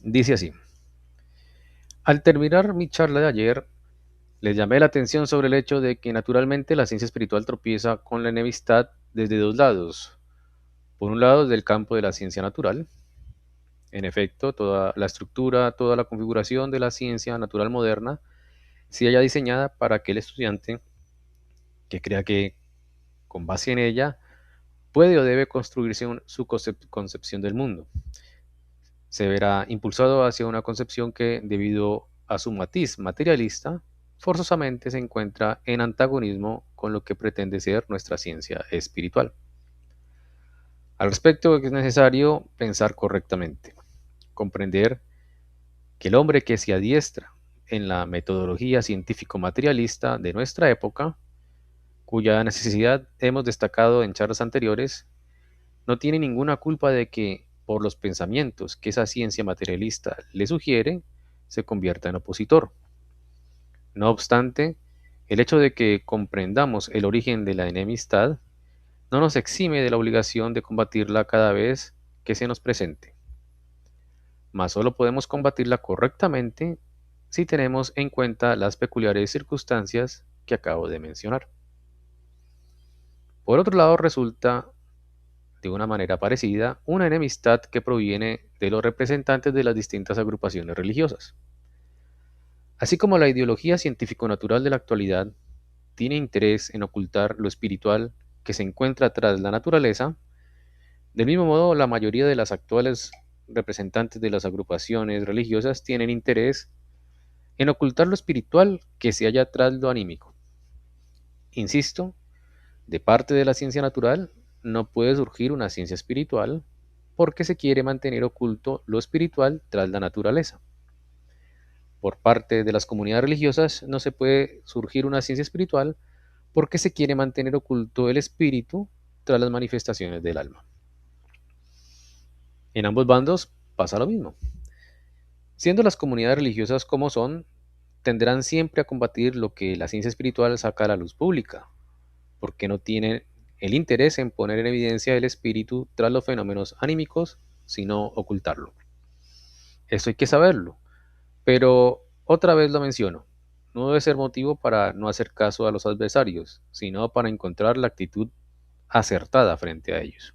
Dice así: al terminar mi charla de ayer, les llamé la atención sobre el hecho de que naturalmente la ciencia espiritual tropieza con la enemistad desde dos lados. Por un lado, del campo de la ciencia natural. En efecto, toda la estructura, toda la configuración de la ciencia natural moderna se halla diseñada para que el estudiante que crea que, con base en ella, puede o debe construirse su concepción del mundo. Se verá impulsado hacia una concepción que, debido a su matiz materialista, forzosamente se encuentra en antagonismo con lo que pretende ser nuestra ciencia espiritual. Al respecto, es necesario pensar correctamente, comprender que el hombre que se adiestra en la metodología científico-materialista de nuestra época, cuya necesidad hemos destacado en charlas anteriores, no tiene ninguna culpa de que, por los pensamientos que esa ciencia materialista le sugiere, se convierta en opositor. No obstante, el hecho de que comprendamos el origen de la enemistad no nos exime de la obligación de combatirla cada vez que se nos presente, mas solo podemos combatirla correctamente si tenemos en cuenta las peculiares circunstancias que acabo de mencionar. Por otro lado, resulta, de una manera parecida, una enemistad que proviene de los representantes de las distintas agrupaciones religiosas. Así como la ideología científico-natural de la actualidad tiene interés en ocultar lo espiritual que se encuentra tras la naturaleza, del mismo modo la mayoría de las actuales representantes de las agrupaciones religiosas tienen interés en ocultar lo espiritual que se halla tras lo anímico. Insisto, de parte de la ciencia natural no puede surgir una ciencia espiritual porque se quiere mantener oculto lo espiritual tras la naturaleza. Por parte de las comunidades religiosas no se puede surgir una ciencia espiritual porque se quiere mantener oculto el espíritu tras las manifestaciones del alma. En ambos bandos pasa lo mismo. Siendo las comunidades religiosas como son, tendrán siempre a combatir lo que la ciencia espiritual saca a la luz pública, porque no tienen el interés en poner en evidencia el espíritu tras los fenómenos anímicos, sino ocultarlo. Esto hay que saberlo, pero otra vez lo menciono, no debe ser motivo para no hacer caso a los adversarios, sino para encontrar la actitud acertada frente a ellos.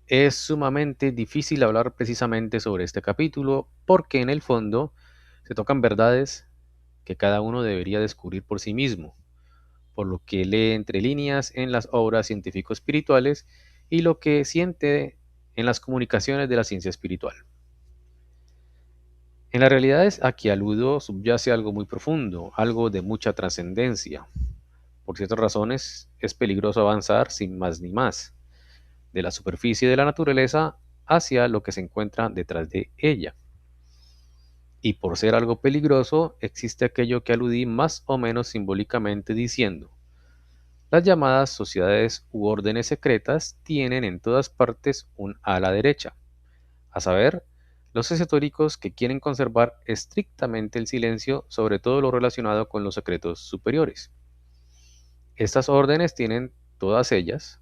Es sumamente difícil hablar precisamente sobre este capítulo porque en el fondo se tocan verdades que cada uno debería descubrir por sí mismo, por lo que lee entre líneas en las obras científico-espirituales y lo que siente en las comunicaciones de la ciencia espiritual. En las realidades a que aludo subyace algo muy profundo, algo de mucha trascendencia. Por ciertas razones es peligroso avanzar sin más ni más de la superficie de la naturaleza hacia lo que se encuentra detrás de ella. Y por ser algo peligroso, existe aquello que aludí más o menos simbólicamente diciendo: las llamadas sociedades u órdenes secretas tienen en todas partes un ala derecha, a saber, los esotéricos que quieren conservar estrictamente el silencio sobre todo lo relacionado con los secretos superiores. Estas órdenes tienen todas ellas,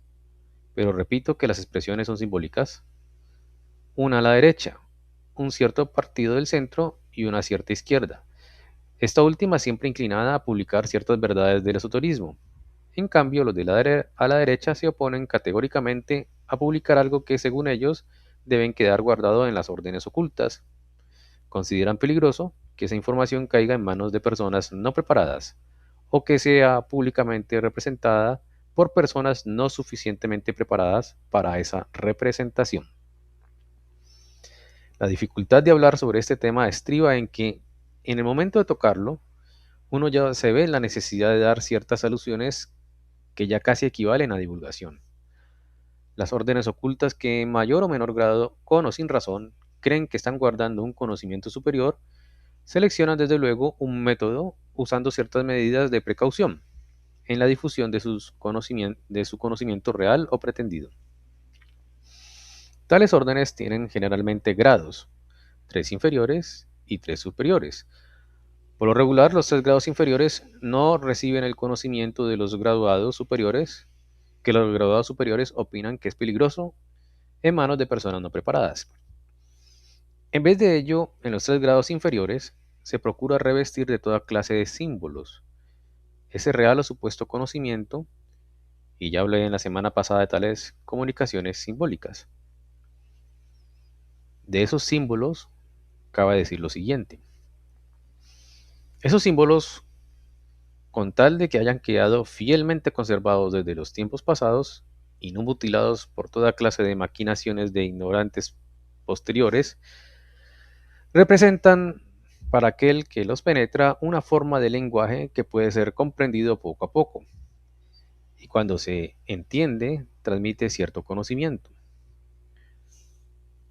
pero repito que las expresiones son simbólicas, una ala derecha, un cierto partido del centro y una cierta izquierda, esta última siempre inclinada a publicar ciertas verdades del esoterismo. En cambio, los de a la derecha se oponen categóricamente a publicar algo que, según ellos, deben quedar guardado en las órdenes ocultas. Consideran peligroso que esa información caiga en manos de personas no preparadas o que sea públicamente representada por personas no suficientemente preparadas para esa representación. La dificultad de hablar sobre este tema estriba en que, en el momento de tocarlo, uno ya se ve en la necesidad de dar ciertas alusiones que ya casi equivalen a divulgación. Las órdenes ocultas que en mayor o menor grado, con o sin razón, creen que están guardando un conocimiento superior, seleccionan desde luego un método usando ciertas medidas de precaución en la difusión de su conocimiento real o pretendido. Tales órdenes tienen generalmente grados, 3 inferiores y 3 superiores. Por lo regular, los 3 grados inferiores no reciben el conocimiento de los graduados superiores, que los graduados superiores opinan que es peligroso en manos de personas no preparadas. En vez de ello, en los 3 grados inferiores, se procura revestir de toda clase de símbolos ese real o supuesto conocimiento, y ya hablé en la semana pasada de tales comunicaciones simbólicas. De esos símbolos, cabe decir lo siguiente. Esos símbolos, con tal de que hayan quedado fielmente conservados desde los tiempos pasados y no mutilados por toda clase de maquinaciones de ignorantes posteriores, representan para aquel que los penetra una forma de lenguaje que puede ser comprendido poco a poco, y cuando se entiende transmite cierto conocimiento.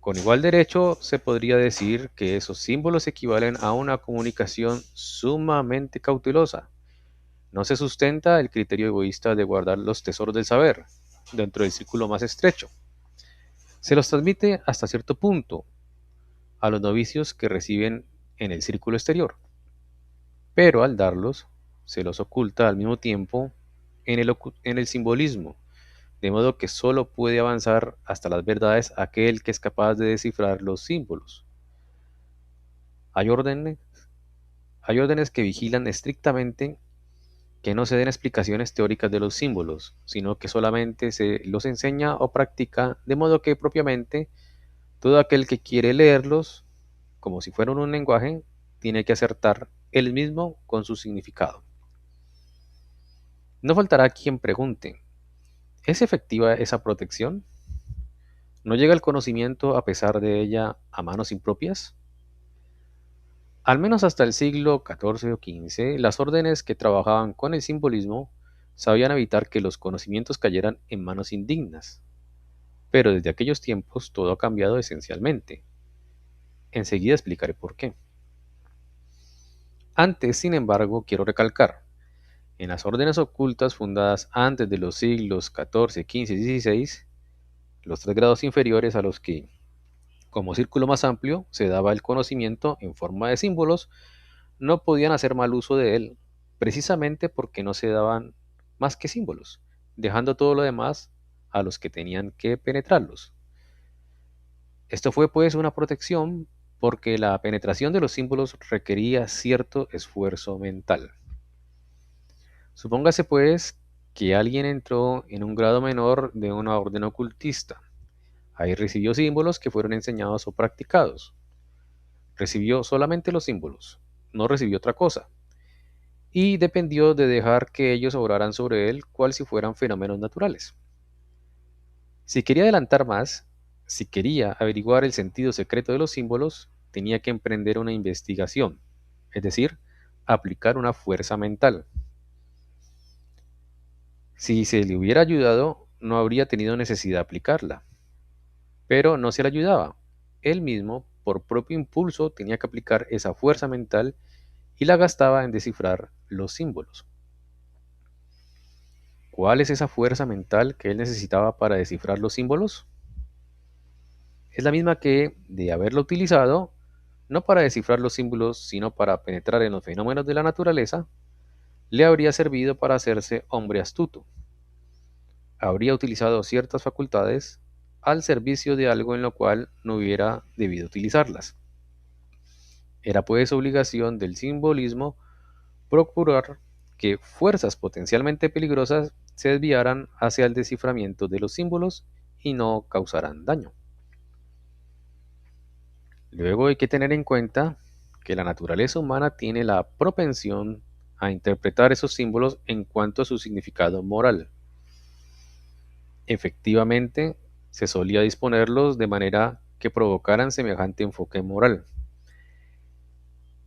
Con igual derecho se podría decir que esos símbolos equivalen a una comunicación sumamente cautelosa. No se sustenta el criterio egoísta de guardar los tesoros del saber dentro del círculo más estrecho. Se los transmite hasta cierto punto a los novicios que reciben en el círculo exterior, pero al darlos se los oculta al mismo tiempo en el simbolismo, de modo que sólo puede avanzar hasta las verdades aquel que es capaz de descifrar los símbolos. Hay órdenes, hay órdenes que vigilan estrictamente que no se den explicaciones teóricas de los símbolos, sino que solamente se los enseña o practica, de modo que propiamente todo aquel que quiere leerlos, como si fueran un lenguaje, tiene que acertar él mismo con su significado. No faltará quien pregunte, ¿es efectiva esa protección? ¿No llega el conocimiento a pesar de ella a manos impropias? Al menos hasta el siglo XIV o XV, las órdenes que trabajaban con el simbolismo sabían evitar que los conocimientos cayeran en manos indignas. Pero desde aquellos tiempos todo ha cambiado esencialmente. Enseguida explicaré por qué. Antes, sin embargo, quiero recalcar, en las órdenes ocultas fundadas antes de los siglos XIV, XV y XVI, los 3 grados inferiores a los que, como círculo más amplio, se daba el conocimiento en forma de símbolos, no podían hacer mal uso de él, precisamente porque no se daban más que símbolos, dejando todo lo demás a los que tenían que penetrarlos. Esto fue pues una protección porque la penetración de los símbolos requería cierto esfuerzo mental. Supóngase pues que alguien entró en un grado menor de una orden ocultista. Ahí recibió símbolos que fueron enseñados o practicados. Recibió solamente los símbolos, no recibió otra cosa, y dependió de dejar que ellos obraran sobre él cual si fueran fenómenos naturales. Si quería adelantar más, si quería averiguar el sentido secreto de los símbolos, tenía que emprender una investigación, es decir, aplicar una fuerza mental. Si se le hubiera ayudado, no habría tenido necesidad de aplicarla, pero no se le ayudaba. Él mismo, por propio impulso, tenía que aplicar esa fuerza mental y la gastaba en descifrar los símbolos. ¿Cuál es esa fuerza mental que él necesitaba para descifrar los símbolos? Es la misma que, de haberlo utilizado, no para descifrar los símbolos, sino para penetrar en los fenómenos de la naturaleza, le habría servido para hacerse hombre astuto. Habría utilizado ciertas facultades al servicio de algo en lo cual no hubiera debido utilizarlas. Era pues obligación del simbolismo procurar que fuerzas potencialmente peligrosas se desviaran hacia el desciframiento de los símbolos y no causaran daño. Luego hay que tener en cuenta que la naturaleza humana tiene la propensión a interpretar esos símbolos en cuanto a su significado moral. Efectivamente, se solía disponerlos de manera que provocaran semejante enfoque moral.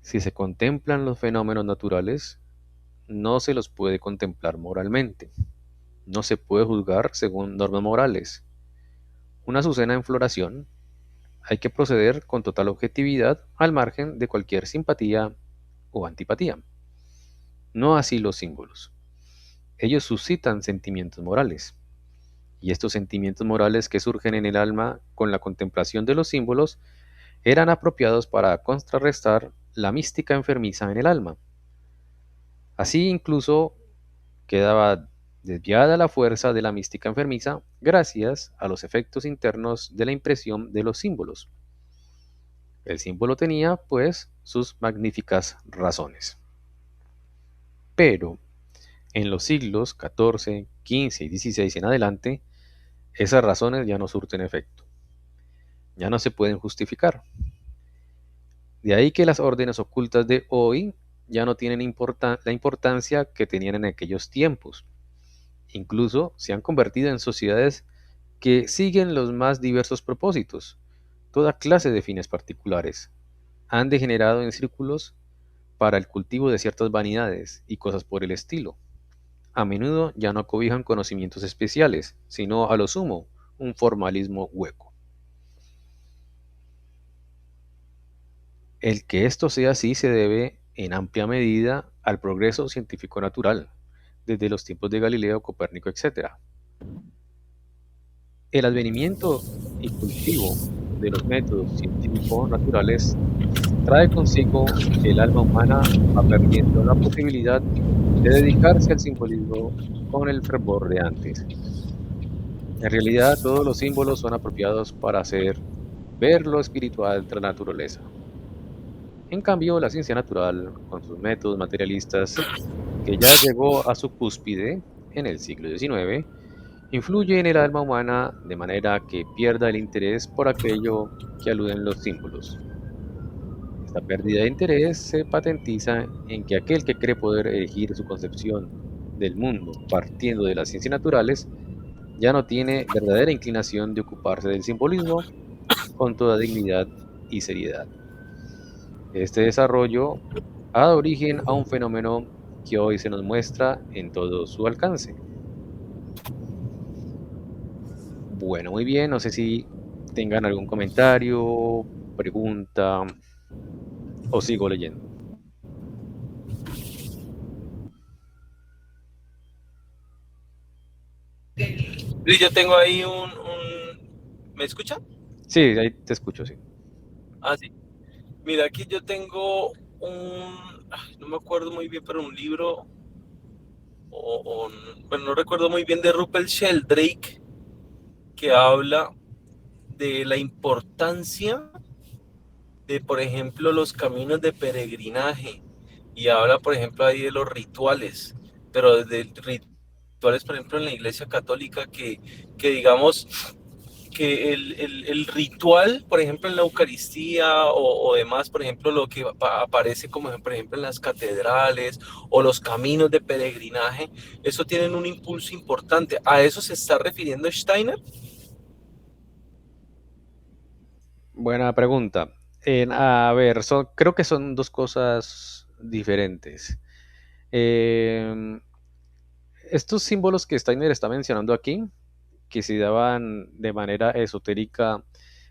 Si se contemplan los fenómenos naturales, no se los puede contemplar moralmente. No se puede juzgar según normas morales. Una azucena en floración, hay que proceder con total objetividad al margen de cualquier simpatía o antipatía. No así los símbolos. Ellos suscitan sentimientos morales. Y estos sentimientos morales que surgen en el alma con la contemplación de los símbolos eran apropiados para contrarrestar la mística enfermiza en el alma. Así incluso quedaba desviada la fuerza de la mística enfermiza gracias a los efectos internos de la impresión de los símbolos. El símbolo tenía, pues, sus magníficas razones. Pero en los siglos XIV, XV y XVI en adelante, esas razones ya no surten efecto, ya no se pueden justificar. De ahí que las órdenes ocultas de hoy ya no tienen la importancia que tenían en aquellos tiempos. Incluso se han convertido en sociedades que siguen los más diversos propósitos, toda clase de fines particulares. Han degenerado en círculos para el cultivo de ciertas vanidades y cosas por el estilo. A menudo ya no cobijan conocimientos especiales, sino a lo sumo un formalismo hueco. El que esto sea así se debe en amplia medida al progreso científico natural, desde los tiempos de Galileo, Copérnico, etc. El advenimiento y cultivo de los métodos científicos naturales trae consigo que el alma humana va perdiendo la posibilidad de dedicarse al simbolismo con el fervor de antes. En realidad, todos los símbolos son apropiados para hacer ver lo espiritual de la naturaleza. En cambio, la ciencia natural, con sus métodos materialistas, que ya llegó a su cúspide en el siglo XIX, influye en el alma humana de manera que pierda el interés por aquello que aluden los símbolos. Esta pérdida de interés se patentiza en que aquel que cree poder elegir su concepción del mundo partiendo de las ciencias naturales ya no tiene verdadera inclinación de ocuparse del simbolismo con toda dignidad y seriedad. Este desarrollo ha dado origen a un fenómeno que hoy se nos muestra en todo su alcance. Bueno, muy bien, no sé si tengan algún comentario, pregunta o sigo leyendo. Luis, yo tengo ahí ¿Me escucha? Sí, ahí te escucho, sí. Ah, sí. Mira, aquí yo tengo no me acuerdo muy bien, pero un libro, bueno, no recuerdo muy bien, de Rupert Sheldrake, que habla de la importancia de, por ejemplo, los caminos de peregrinaje. Y habla, por ejemplo, ahí de los rituales, pero de rituales, por ejemplo, en la Iglesia Católica, que digamos, que el ritual, por ejemplo, en la Eucaristía o demás, por ejemplo, lo que aparece como, por ejemplo, en las catedrales o los caminos de peregrinaje, eso tienen un impulso importante. ¿A eso se está refiriendo Steiner? Buena pregunta. A ver, creo que son dos cosas diferentes. Em, Estos símbolos que Steiner está mencionando aquí, que se daban de manera esotérica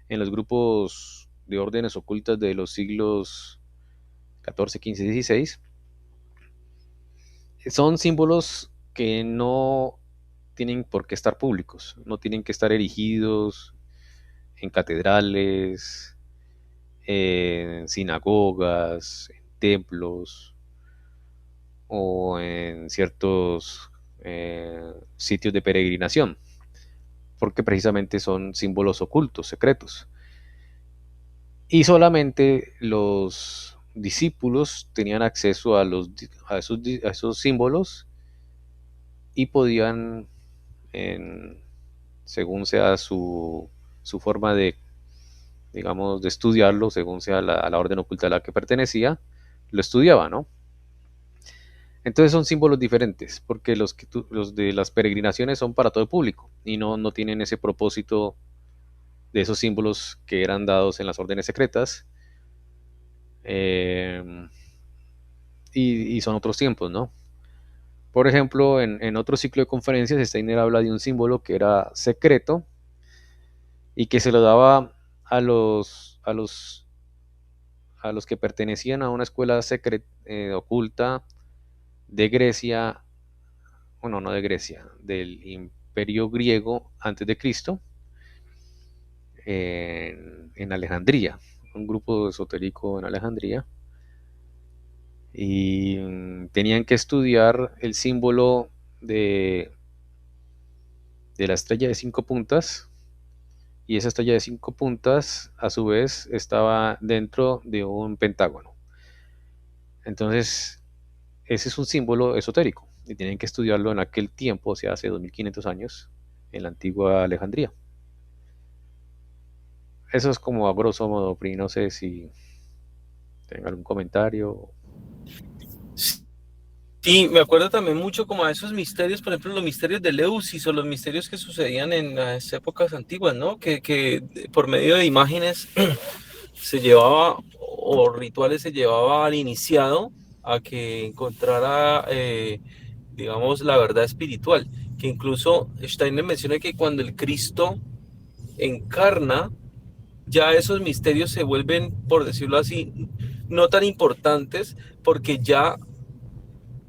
en los grupos de órdenes ocultas de los siglos XIV, XV y XVI, son símbolos que no tienen por qué estar públicos, no tienen que estar erigidos en catedrales, en sinagogas, en templos o en ciertos sitios de peregrinación, porque precisamente son símbolos ocultos, secretos. Y solamente los discípulos tenían acceso a esos símbolos y podían, en- según sea su forma de, digamos, de estudiarlo, según sea a la orden oculta a la que pertenecía, lo estudiaba, ¿no? Entonces son símbolos diferentes, porque los de las peregrinaciones son para todo el público y no tienen ese propósito de esos símbolos que eran dados en las órdenes secretas, eh, y son otros tiempos, ¿no? Por ejemplo, en otro ciclo de conferencias, Steiner habla de un símbolo que era secreto y que se lo daba a los que pertenecían a una escuela oculta de Grecia, bueno, no de Grecia, del Imperio griego antes de Cristo, en Alejandría, un grupo esotérico en Alejandría, y tenían que estudiar el símbolo de, de la estrella de cinco puntas y esa estrella de 5 puntas a su vez estaba dentro de un pentágono. Entonces, ese es un símbolo esotérico y tienen que estudiarlo en aquel tiempo, o sea, hace 2500 años, en la antigua Alejandría. Eso es como a grosso modo, Pri, no sé si tenga algún comentario. Sí, me acuerdo también mucho como a esos misterios, por ejemplo, los misterios de Leucis o los misterios que sucedían en las épocas antiguas, ¿no? Que por medio de imágenes se llevaba, o rituales se llevaba al iniciado a que encontrara, digamos, la verdad espiritual. Que incluso Steiner menciona que cuando el Cristo encarna, ya esos misterios se vuelven, por decirlo así, no tan importantes, porque ya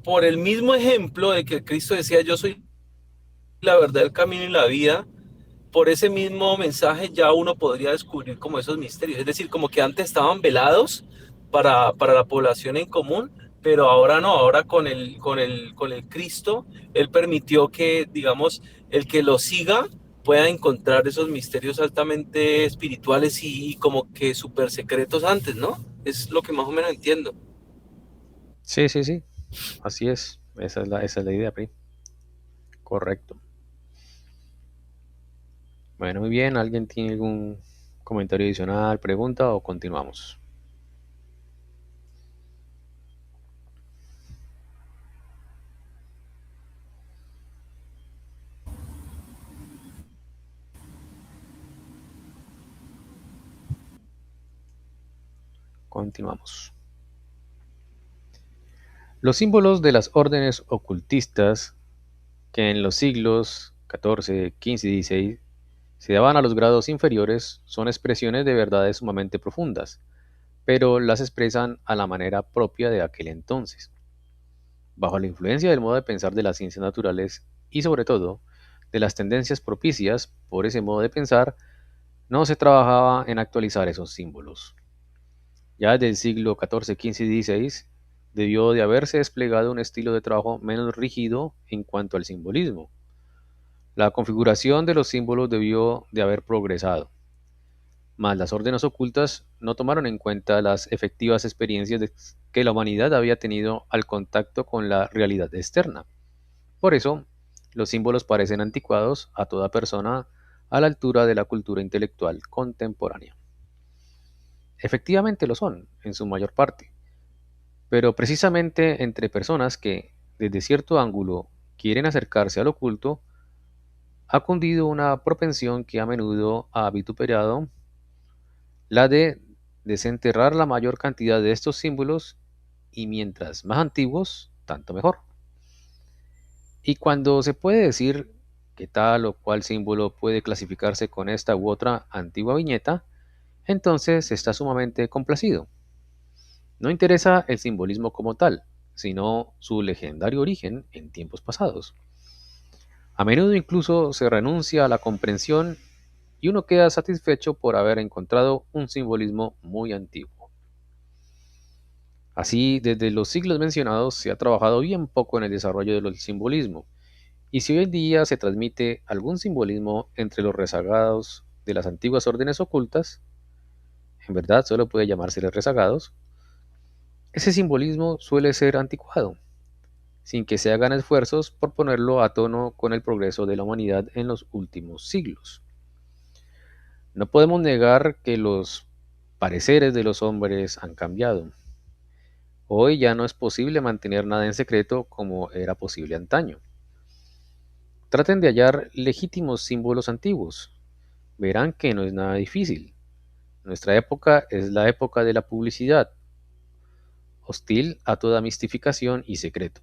por el mismo ejemplo de que Cristo decía yo soy la verdad, el camino y la vida, por ese mismo mensaje ya uno podría descubrir como esos misterios. Es decir, como que antes estaban velados para la población en común, pero ahora no, ahora con el Cristo, Él permitió que, digamos, el que lo siga pueda encontrar esos misterios altamente espirituales y como que súper secretos antes, ¿no? Es lo que más o menos entiendo. Sí, sí, sí, así es. Esa es la idea, Pri. Correcto. Bueno, muy bien. ¿Alguien tiene algún comentario adicional, pregunta o continuamos? Continuamos. Los símbolos de las órdenes ocultistas que en los siglos XIV, XV y XVI se daban a los grados inferiores son expresiones de verdades sumamente profundas, pero las expresan a la manera propia de aquel entonces, bajo la influencia del modo de pensar de las ciencias naturales y sobre todo de las tendencias propicias por ese modo de pensar, no se trabajaba en actualizar esos símbolos. Ya desde el siglo XIV, XV y XVI debió de haberse desplegado un estilo de trabajo menos rígido en cuanto al simbolismo. La configuración de los símbolos debió de haber progresado, mas las órdenes ocultas no tomaron en cuenta las efectivas experiencias que la humanidad había tenido al contacto con la realidad externa. Por eso, los símbolos parecen anticuados a toda persona a la altura de la cultura intelectual contemporánea. Efectivamente lo son, en su mayor parte, pero precisamente entre personas que, desde cierto ángulo, quieren acercarse al oculto, ha cundido una propensión que a menudo ha vituperado, la de desenterrar la mayor cantidad de estos símbolos y mientras más antiguos, tanto mejor. Y cuando se puede decir que tal o cual símbolo puede clasificarse con esta u otra antigua viñeta, entonces está sumamente complacido. No interesa el simbolismo como tal, sino su legendario origen en tiempos pasados. A menudo incluso se renuncia a la comprensión y uno queda satisfecho por haber encontrado un simbolismo muy antiguo. Así, desde los siglos mencionados se ha trabajado bien poco en el desarrollo del simbolismo, y si hoy en día se transmite algún simbolismo entre los rezagados de las antiguas órdenes ocultas, en verdad solo puede llamársele rezagados, ese simbolismo suele ser anticuado, sin que se hagan esfuerzos por ponerlo a tono con el progreso de la humanidad en los últimos siglos. No podemos negar que los pareceres de los hombres han cambiado. Hoy ya no es posible mantener nada en secreto como era posible antaño. Traten de hallar legítimos símbolos antiguos. Verán que no es nada difícil. Nuestra época es la época de la publicidad, hostil a toda mistificación y secreto.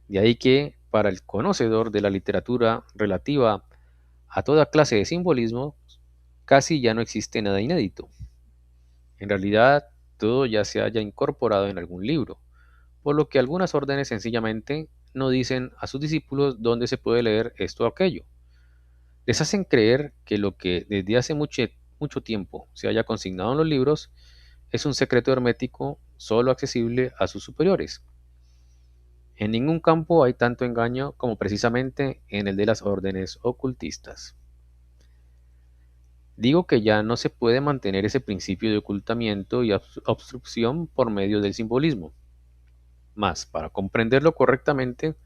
De ahí que, para el conocedor de la literatura relativa a toda clase de simbolismo, casi ya no existe nada inédito. En realidad, todo ya se haya incorporado en algún libro, por lo que algunas órdenes sencillamente no dicen a sus discípulos dónde se puede leer esto o aquello. Les hacen creer que lo que desde hace mucho, mucho tiempo se haya consignado en los libros es un secreto hermético solo accesible a sus superiores. En ningún campo hay tanto engaño como precisamente en el de las órdenes ocultistas. Digo que ya no se puede mantener ese principio de ocultamiento y obstrucción por medio del simbolismo. Mas, para comprenderlo correctamente,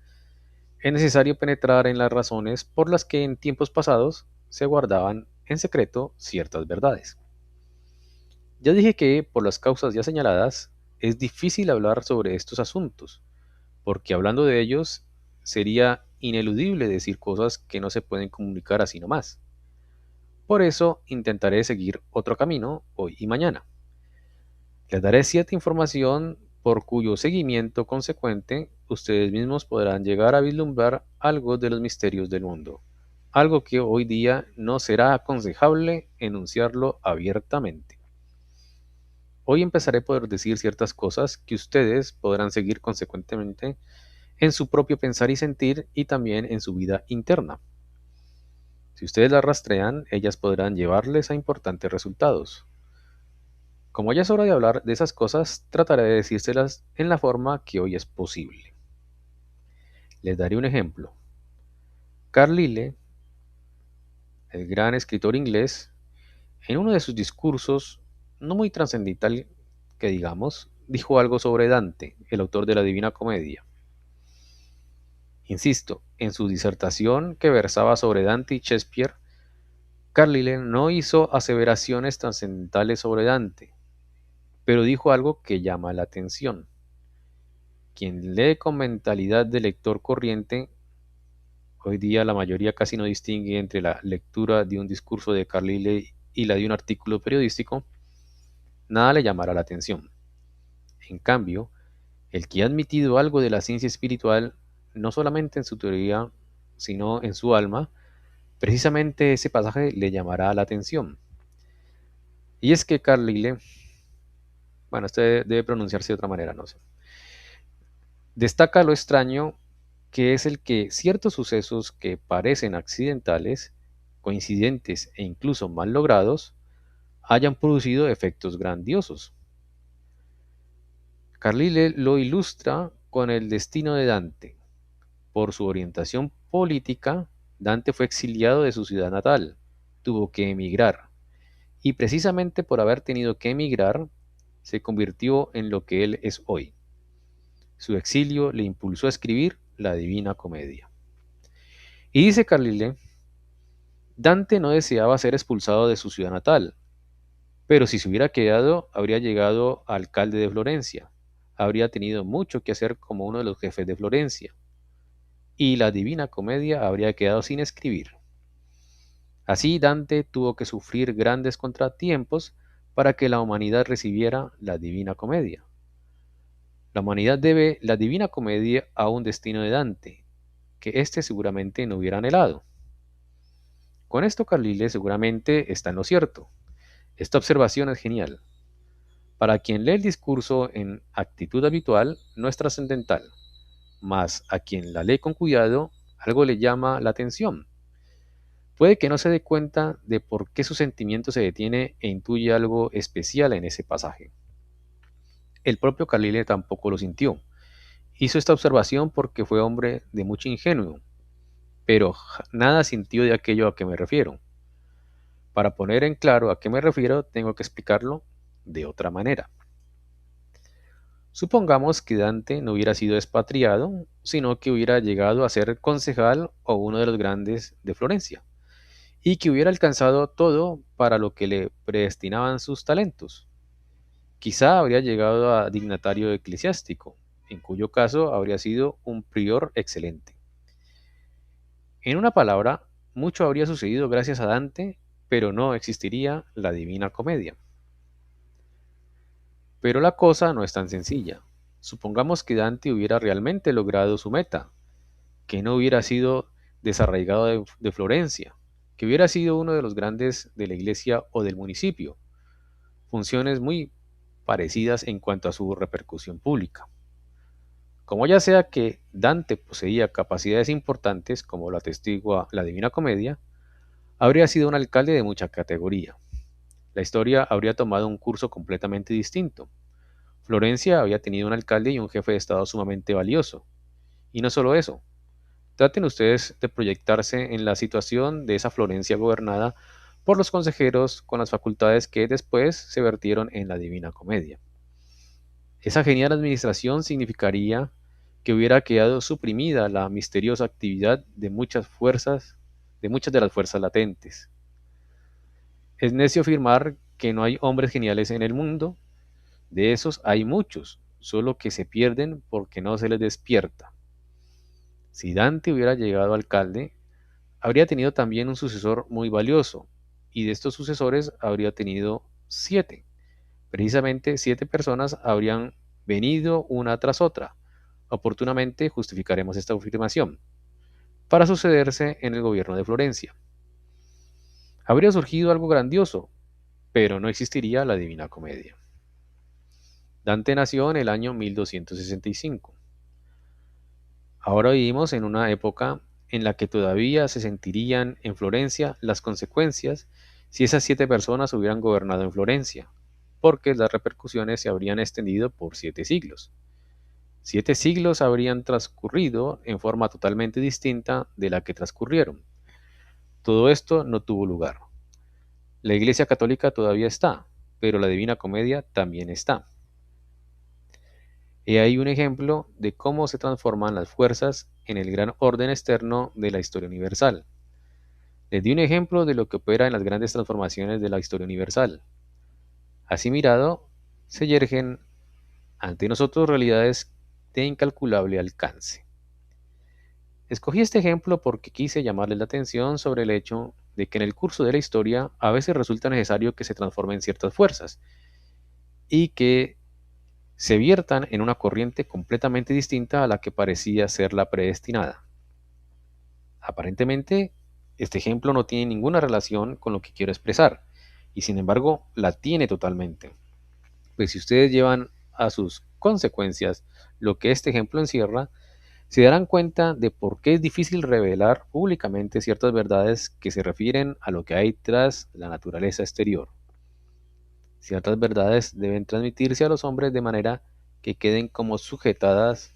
es necesario penetrar en las razones por las que en tiempos pasados se guardaban en secreto ciertas verdades. Ya dije que, por las causas ya señaladas, es difícil hablar sobre estos asuntos, porque hablando de ellos sería ineludible decir cosas que no se pueden comunicar así nomás. Por eso intentaré seguir otro camino hoy y mañana. Les daré cierta información por cuyo seguimiento consecuente ustedes mismos podrán llegar a vislumbrar algo de los misterios del mundo, algo que hoy día no será aconsejable enunciarlo abiertamente. Hoy empezaré por decir ciertas cosas que ustedes podrán seguir consecuentemente en su propio pensar y sentir y también en su vida interna. Si ustedes las rastrean, ellas podrán llevarles a importantes resultados. Como ya es hora de hablar de esas cosas, trataré de decírselas en la forma que hoy es posible. Les daré un ejemplo. Carlyle, el gran escritor inglés, en uno de sus discursos, no muy trascendental que digamos, dijo algo sobre Dante, el autor de la Divina Comedia. Insisto, en su disertación que versaba sobre Dante y Shakespeare, Carlyle no hizo aseveraciones trascendentales sobre Dante, pero dijo algo que llama la atención. Quien lee con mentalidad de lector corriente, hoy día la mayoría casi no distingue entre la lectura de un discurso de Carlyle y la de un artículo periodístico, nada le llamará la atención. En cambio, el que ha admitido algo de la ciencia espiritual, no solamente en su teoría, sino en su alma, precisamente ese pasaje le llamará la atención. Y es que Carlyle, bueno, este debe pronunciarse de otra manera, no sé, destaca lo extraño que es el que ciertos sucesos que parecen accidentales, coincidentes e incluso mal logrados, hayan producido efectos grandiosos. Carlyle lo ilustra con el destino de Dante. Por su orientación política, Dante fue exiliado de su ciudad natal, tuvo que emigrar, y precisamente por haber tenido que emigrar, se convirtió en lo que él es hoy. Su exilio le impulsó a escribir la Divina Comedia. Y dice Carlyle, Dante no deseaba ser expulsado de su ciudad natal, pero si se hubiera quedado, habría llegado a alcalde de Florencia, habría tenido mucho que hacer como uno de los jefes de Florencia, y la Divina Comedia habría quedado sin escribir. Así Dante tuvo que sufrir grandes contratiempos para que la humanidad recibiera la Divina Comedia. La humanidad debe la Divina Comedia a un destino de Dante, que éste seguramente no hubiera anhelado. Con esto Carlyle seguramente está en lo cierto. Esta observación es genial. Para quien lee el discurso en actitud habitual, no es trascendental, mas a quien la lee con cuidado, algo le llama la atención. Puede que no se dé cuenta de por qué su sentimiento se detiene e intuye algo especial en ese pasaje. El propio Carlyle tampoco lo sintió. Hizo esta observación porque fue hombre de mucho ingenio, pero nada sintió de aquello a que me refiero. Para poner en claro a qué me refiero, tengo que explicarlo de otra manera. Supongamos que Dante no hubiera sido expatriado, sino que hubiera llegado a ser concejal o uno de los grandes de Florencia, y que hubiera alcanzado todo para lo que le predestinaban sus talentos. Quizá habría llegado a dignatario eclesiástico, en cuyo caso habría sido un prior excelente. En una palabra, mucho habría sucedido gracias a Dante, pero no existiría la Divina Comedia. Pero la cosa no es tan sencilla. Supongamos que Dante hubiera realmente logrado su meta, que no hubiera sido desarraigado de Florencia, que hubiera sido uno de los grandes de la iglesia o del municipio, funciones muy parecidas en cuanto a su repercusión pública. Como ya sea que Dante poseía capacidades importantes, como lo atestigua la Divina Comedia, habría sido un alcalde de mucha categoría. La historia habría tomado un curso completamente distinto. Florencia había tenido un alcalde y un jefe de Estado sumamente valioso. Y no solo eso, traten ustedes de proyectarse en la situación de esa Florencia gobernada por los consejeros con las facultades que después se vertieron en la Divina Comedia. Esa genial administración significaría que hubiera quedado suprimida la misteriosa actividad de muchas de las fuerzas latentes. Es necio afirmar que no hay hombres geniales en el mundo, de esos hay muchos, solo que se pierden porque no se les despierta. Si Dante hubiera llegado alcalde, habría tenido también un sucesor muy valioso, y de estos sucesores habría tenido 7. Precisamente 7 personas habrían venido una tras otra. Oportunamente justificaremos esta afirmación, para sucederse en el gobierno de Florencia. Habría surgido algo grandioso, pero no existiría la Divina Comedia. Dante nació en el año 1265. Ahora vivimos en una época en la que todavía se sentirían en Florencia las consecuencias si esas 7 personas hubieran gobernado en Florencia, porque las repercusiones se habrían extendido por 7 siglos. 7 siglos habrían transcurrido en forma totalmente distinta de la que transcurrieron. Todo esto no tuvo lugar. La Iglesia Católica todavía está, pero la Divina Comedia también está. He ahí un ejemplo de cómo se transforman las fuerzas en el gran orden externo de la historia universal. Les di un ejemplo de lo que opera en las grandes transformaciones de la historia universal. Así mirado, se yergen ante nosotros realidades de incalculable alcance. Escogí este ejemplo porque quise llamarles la atención sobre el hecho de que en el curso de la historia a veces resulta necesario que se transformen ciertas fuerzas y que se viertan en una corriente completamente distinta a la que parecía ser la predestinada. Aparentemente, este ejemplo no tiene ninguna relación con lo que quiero expresar, y sin embargo la tiene totalmente. Pues si ustedes llevan a sus consecuencias lo que este ejemplo encierra, se darán cuenta de por qué es difícil revelar públicamente ciertas verdades que se refieren a lo que hay tras la naturaleza exterior. Ciertas verdades deben transmitirse a los hombres de manera que queden como sujetadas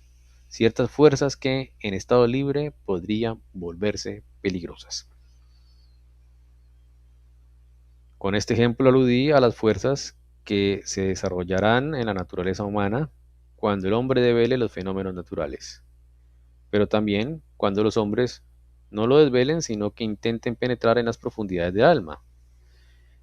ciertas fuerzas que en estado libre podrían volverse peligrosas. Con este ejemplo aludí a las fuerzas que se desarrollarán en la naturaleza humana cuando el hombre devele los fenómenos naturales, pero también cuando los hombres no lo desvelen, sino que intenten penetrar en las profundidades del alma.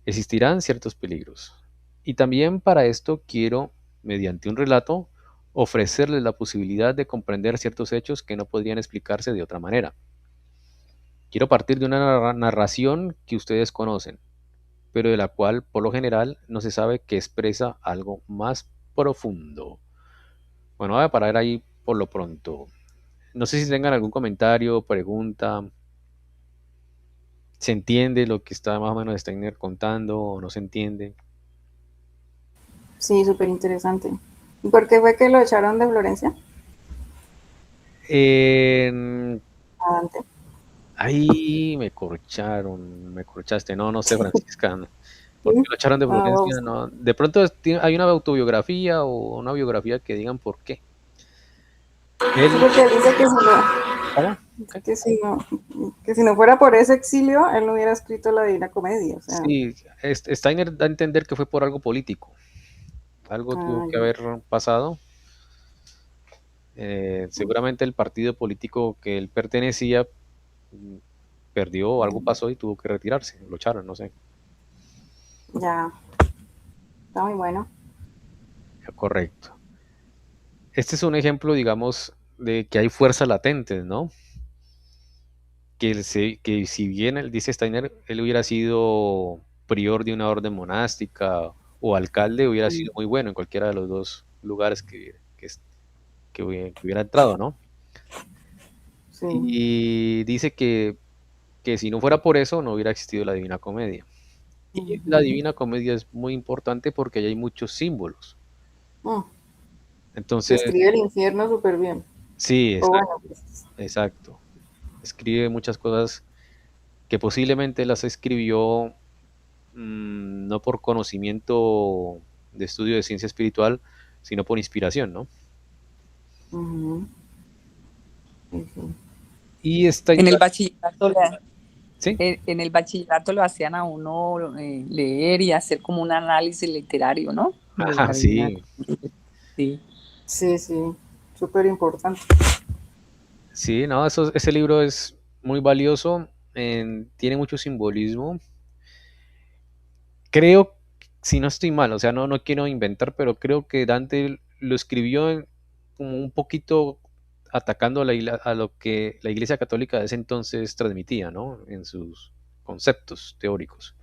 Existirán ciertos peligros. Y también para esto quiero, mediante un relato, ofrecerles la posibilidad de comprender ciertos hechos que no podrían explicarse de otra manera. Quiero partir de una narración que ustedes conocen, pero de la cual por lo general no se sabe que expresa algo más profundo. Bueno, voy a parar ahí por lo pronto. No sé si tengan algún comentario, pregunta. ¿Se entiende lo que está más o menos Steiner contando o no se entiende? Sí, súper interesante. ¿Y por qué fue que lo echaron de Florencia? En Adelante. Ahí me corcharon, me corchaste. No, no sé, Francisca. ¿Por qué ¿Sí? lo echaron de Ah, wow. Florencia? No. De pronto hay una autobiografía o una biografía que digan por qué. Sí, Él, porque él dice que si ¿cómo? no, que si no fuera por ese exilio, él no hubiera escrito la Divina Comedia. O sea, Sí, Steiner da a entender que fue por algo político. Algo tuvo ah, que haber pasado. Seguramente el partido político que él pertenecía mm, perdió, algo pasó y tuvo que retirarse. Lo echaron, no sé. ya, está muy bueno. Correcto. Este es un ejemplo, digamos, de que hay fuerzas latentes, ¿no? Que si bien él dice Steiner, él hubiera sido prior de una orden monástica o alcalde, hubiera sido muy bueno en cualquiera de los dos lugares que hubiera entrado, ¿no? Sí. Y dice que si no fuera por eso, no hubiera existido la Divina Comedia. Y la Ujú. Divina Comedia es muy importante porque ahí hay muchos símbolos. Mm, Entonces, describe el infierno súper bien. sí, O bueno, exacto, pues, exacto. Escribe muchas cosas que posiblemente las escribió no por conocimiento de estudio de ciencia espiritual, sino por inspiración, ¿no? ujú, sí, sí. Y esta En el idea, bachillerato Sí, En el bachillerato lo hacían a uno leer y hacer como un análisis literario, ¿no? De ajá, la Divina sí, Comedia. Sí. Sí, sí, súper importante. sí, no, ese libro es muy valioso, tiene mucho simbolismo. Creo, si no estoy mal, o sea, no quiero inventar, pero creo que Dante lo escribió como un poquito atacando a lo que la Iglesia Católica de ese entonces transmitía, ¿no? En sus conceptos teóricos.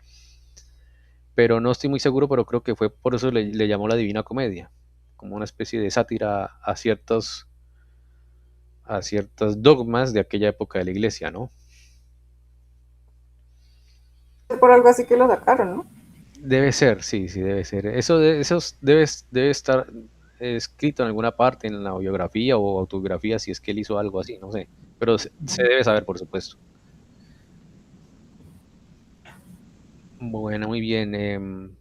Pero no estoy muy seguro, pero creo que fue por eso le llamó la Divina Comedia, como una especie de sátira a ciertos dogmas de aquella época de la Iglesia, ¿no? Por algo así que lo sacaron, ¿no? Debe ser, sí, sí, debe ser. Eso debe estar escrito en alguna parte en la biografía o autobiografía si es que él hizo algo así, no sé. Pero se debe saber, por supuesto. Bueno, muy bien.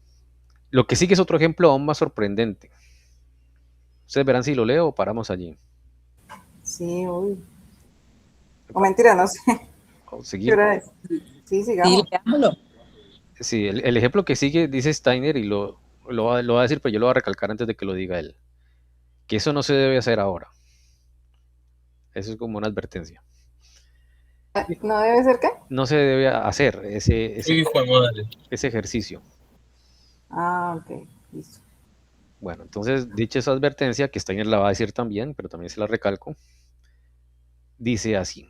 Lo que sí que es otro ejemplo aún más sorprendente. Ustedes verán si lo leo o paramos allí. Sí, uy. O Epa, mentira, no sé. o ¿Qué seguimos. hora es? Sí, Sí, sigamos. leámoslo. Sí, el ejemplo que sigue dice Steiner y lo va a decir, pero yo lo voy a recalcar antes de que lo diga él. Que eso no se debe hacer ahora. Eso es como una advertencia. ¿No debe ser qué? No se debe hacer Hijo de madre. ese ejercicio. Ah, ok, listo. Bueno, entonces, dicha esa advertencia, que Steiner la va a decir también, pero también se la recalco, dice así.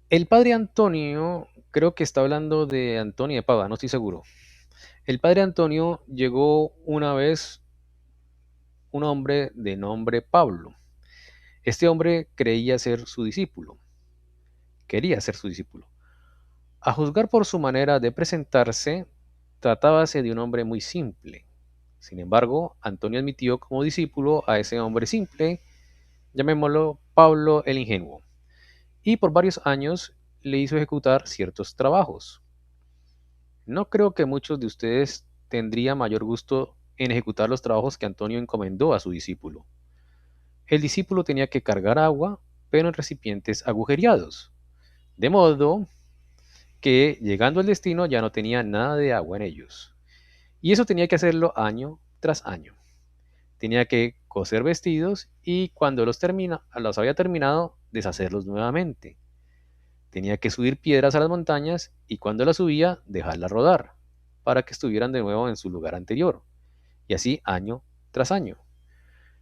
El padre Antonio, creo que está hablando de Antonio de Padua, no estoy seguro. El padre Antonio llegó una vez un hombre de nombre Pablo. Este hombre creía ser su discípulo, quería ser su discípulo. A juzgar por su manera de presentarse, tratábase de un hombre muy simple. Sin embargo, Antonio admitió como discípulo a ese hombre simple, llamémoslo Pablo el Ingenuo, y por varios años le hizo ejecutar ciertos trabajos. No creo que muchos de ustedes tendría mayor gusto en ejecutar los trabajos que Antonio encomendó a su discípulo. El discípulo tenía que cargar agua, pero en recipientes agujereados, de modo que llegando al destino ya no tenía nada de agua en ellos. Y eso tenía que hacerlo año tras año. Tenía que coser vestidos y cuando los había terminado, deshacerlos nuevamente. Tenía que subir piedras a las montañas y cuando las subía, dejarlas rodar, para que estuvieran de nuevo en su lugar anterior, y así año tras año.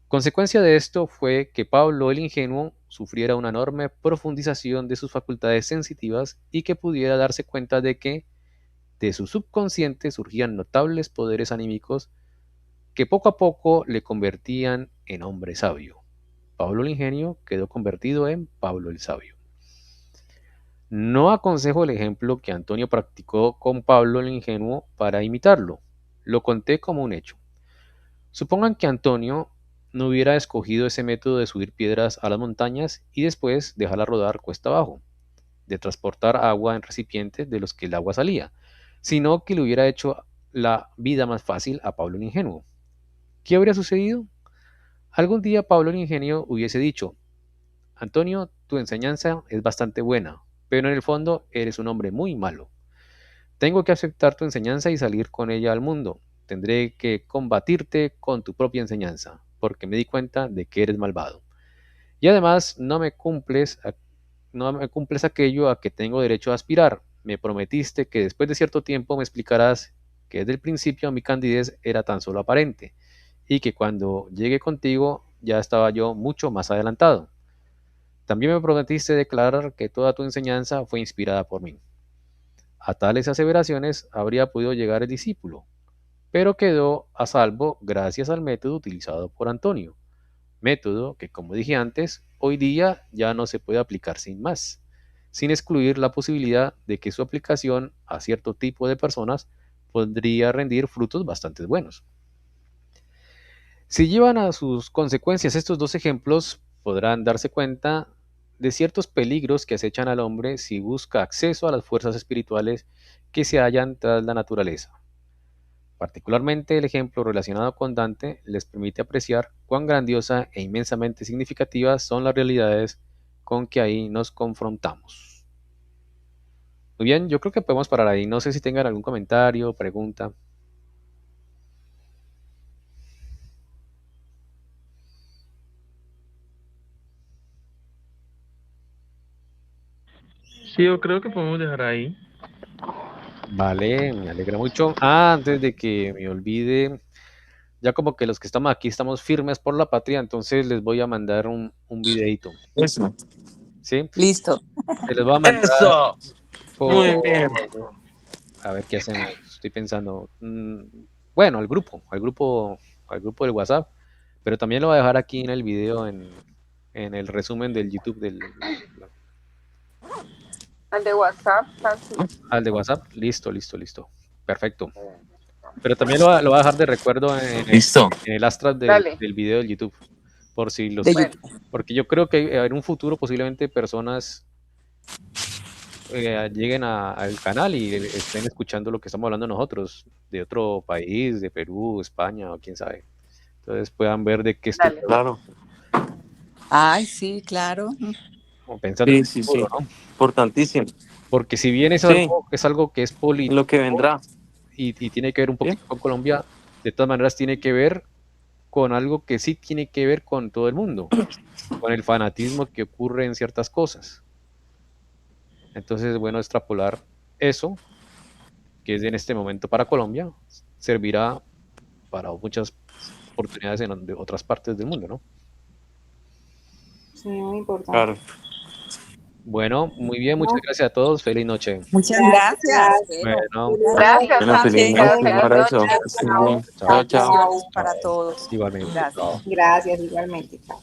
Consecuencia de esto fue que Pablo el ingenuo sufriera una enorme profundización de sus facultades sensitivas y que pudiera darse cuenta de que de su subconsciente surgían notables poderes anímicos que poco a poco le convertían en hombre sabio. Pablo el ingenio quedó convertido en Pablo el sabio. No aconsejo el ejemplo que Antonio practicó con Pablo el ingenuo para imitarlo. Lo conté como un hecho. Supongan que Antonio no hubiera escogido ese método de subir piedras a las montañas y después dejarla rodar cuesta abajo, de transportar agua en recipientes de los que el agua salía, sino que le hubiera hecho la vida más fácil a Pablo el ingenuo. ¿Qué habría sucedido? Algún día Pablo el ingenio hubiese dicho, Antonio, tu enseñanza es bastante buena, pero en el fondo eres un hombre muy malo. Tengo que aceptar tu enseñanza y salir con ella al mundo. Tendré que combatirte con tu propia enseñanza, porque me di cuenta de que eres malvado. Y además no me cumples aquello a que tengo derecho a aspirar. Me prometiste que después de cierto tiempo me explicarás que desde el principio mi candidez era tan solo aparente, y que cuando llegué contigo ya estaba yo mucho más adelantado. También me prometiste declarar que toda tu enseñanza fue inspirada por mí. A tales aseveraciones habría podido llegar el discípulo, pero quedó a salvo gracias al método utilizado por Antonio, método que, como dije antes, hoy día ya no se puede aplicar sin más, sin excluir la posibilidad de que su aplicación a cierto tipo de personas podría rendir frutos bastante buenos. Si llevan a sus consecuencias estos dos ejemplos, podrán darse cuenta de ciertos peligros que acechan al hombre si busca acceso a las fuerzas espirituales que se hallan tras la naturaleza. Particularmente el ejemplo relacionado con Dante les permite apreciar cuán grandiosa e inmensamente significativas son las realidades con que ahí nos confrontamos. Muy bien, yo creo que podemos parar ahí. No sé si tengan algún comentario, pregunta. Sí, yo creo que podemos dejar ahí. Vale, me alegra mucho. Ah, antes de que me olvide, ya como que los que estamos aquí estamos firmes por la patria, entonces les voy a mandar un videito, Eso. ¿sí? Listo. Se les voy a mandar Eso. Muy por... bien. A ver qué hacemos. Estoy pensando. Bueno, al grupo del WhatsApp, pero también lo voy a dejar aquí en el video, en el resumen del YouTube Al de WhatsApp, casi. al de WhatsApp. Listo, listo, listo. Perfecto. Pero también lo voy a dejar de recuerdo Listo. en el astral Dale. del video del YouTube. Por si los, De Bueno, YouTube. porque yo creo que en un futuro posiblemente personas lleguen al canal y estén escuchando lo que estamos hablando nosotros, de otro país, de Perú, España o quién sabe. Entonces puedan ver de qué estoy dale. Claro. Ay, sí, claro. como pensando en Sí, el sí, futuro, sí. ¿no? Importantísimo. Porque si bien Sí, es algo que es político lo que vendrá. y tiene que ver un ¿Sí? poquito con Colombia, de todas maneras tiene que ver con algo que sí tiene que ver con todo el mundo, con el fanatismo que ocurre en ciertas cosas. Entonces es bueno extrapolar eso, que es en este momento para Colombia, servirá para muchas oportunidades en otras partes del mundo, ¿no? Sí, muy importante. Claro. Bueno, muy bien, muchas gracias a todos, feliz noche. Muchas Gracias. gracias. Bueno, Gracias, Bueno, Santi. feliz Gracias. noche. Un abrazo. Que estén bien. Chao, chao. Bendiciones para todos. igualmente. Gracias. Gracias, igualmente. Chao.